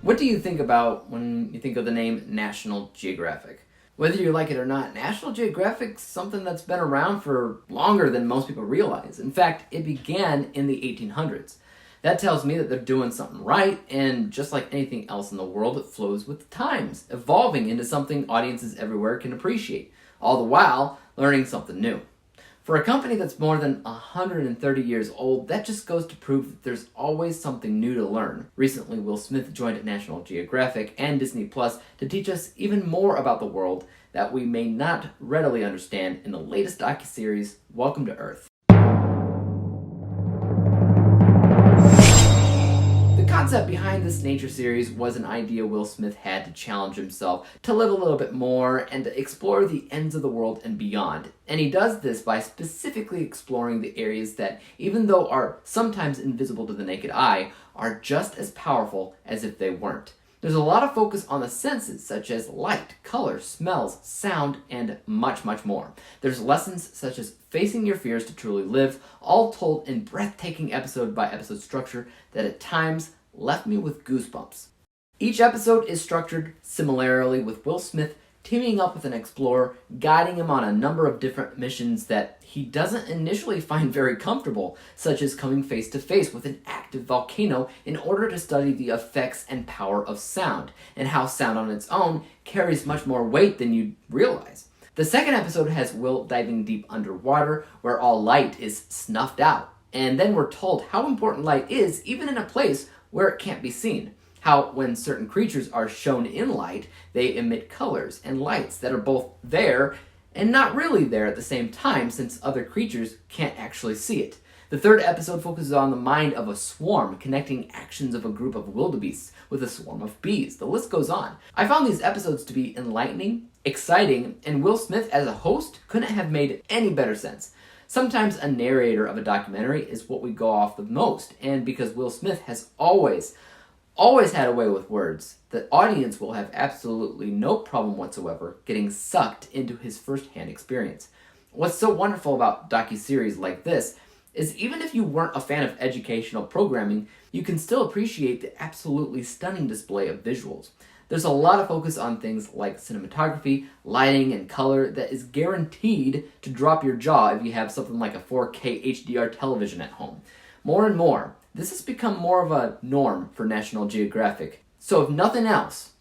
What do you think about when you think of the name National Geographic? Whether you like it or not, National Geographic's something that's been around for longer than most people realize. In fact, it began in the 1800s. That tells me that they're doing something right, and just like anything else in the world, it flows with the times, evolving into something audiences everywhere can appreciate, all the while learning something new. For a company that's more than 130 years old, that just goes to prove that there's always something new to learn. Recently, Will Smith joined National Geographic and Disney Plus to teach us even more about the world that we may not readily understand in the latest docuseries, Welcome to Earth. The concept behind this nature series was an idea Will Smith had to challenge himself to live a little bit more and to explore the ends of the world and beyond. And he does this by specifically exploring the areas that, even though are sometimes invisible to the naked eye, are just as powerful as if they weren't. There's a lot of focus on the senses, such as light, color, smells, sound, and much, much more. There's lessons such as facing your fears to truly live, all told in breathtaking episode-by-episode structure that at times left me with goosebumps. Each episode is structured similarly, with Will Smith teaming up with an explorer, guiding him on a number of different missions that he doesn't initially find very comfortable, such as coming face to face with an active volcano in order to study the effects and power of sound, and how sound on its own carries much more weight than you'd realize. The second episode has Will diving deep underwater, where all light is snuffed out, and then we're told how important light is even in a place where it can't be seen. How when certain creatures are shown in light, they emit colors and lights that are both there and not really there at the same time, since other creatures can't actually see it. The third episode focuses on the mind of a swarm, connecting actions of a group of wildebeests with a swarm of bees. The list goes on. I found these episodes to be enlightening, exciting, and Will Smith as a host couldn't have made any better sense. Sometimes a narrator of a documentary is what we go off the most, and because Will Smith has always had a way with words, the audience will have absolutely no problem whatsoever getting sucked into his first-hand experience. What's so wonderful about docuseries like this is even if you weren't a fan of educational programming, you can still appreciate the absolutely stunning display of visuals. There's a lot of focus on things like cinematography, lighting, and color that is guaranteed to drop your jaw if you have something like a 4K HDR television at home. More and more, this has become more of a norm for National Geographic. So if nothing else,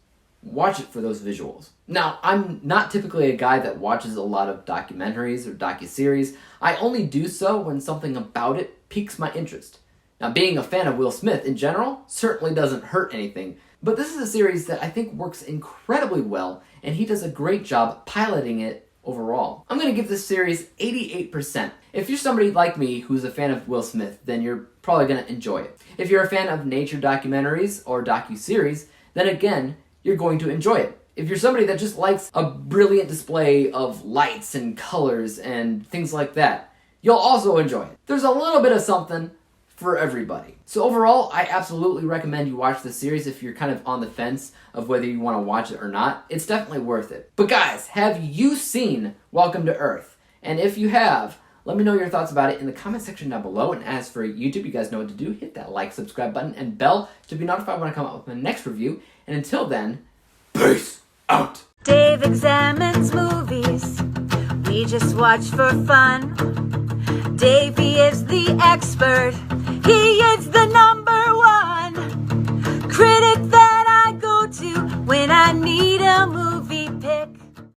watch it for those visuals. Now, I'm not typically a guy that watches a lot of documentaries or docuseries. I only do so when something about it piques my interest. Now, being a fan of Will Smith in general certainly doesn't hurt anything, but this is a series that I think works incredibly well, and he does a great job piloting it overall. I'm going to give this series 88%. If you're somebody like me who's a fan of Will Smith, then you're probably going to enjoy it. If you're a fan of nature documentaries or docuseries, then again, you're going to enjoy it. If you're somebody that just likes a brilliant display of lights and colors and things like that, you'll also enjoy it. There's a little bit of something for everybody. So overall, I absolutely recommend you watch this series if you're kind of on the fence of whether you want to watch it or not. It's definitely worth it. But guys, have you seen Welcome to Earth? And if you have, let me know your thoughts about it in the comment section down below. And as for YouTube, you guys know what to do. Hit that like, subscribe button, and bell to be notified when I come up with my next review. And until then, peace out. Dave examines movies we just watch for fun. Davey is the expert. He is the #1.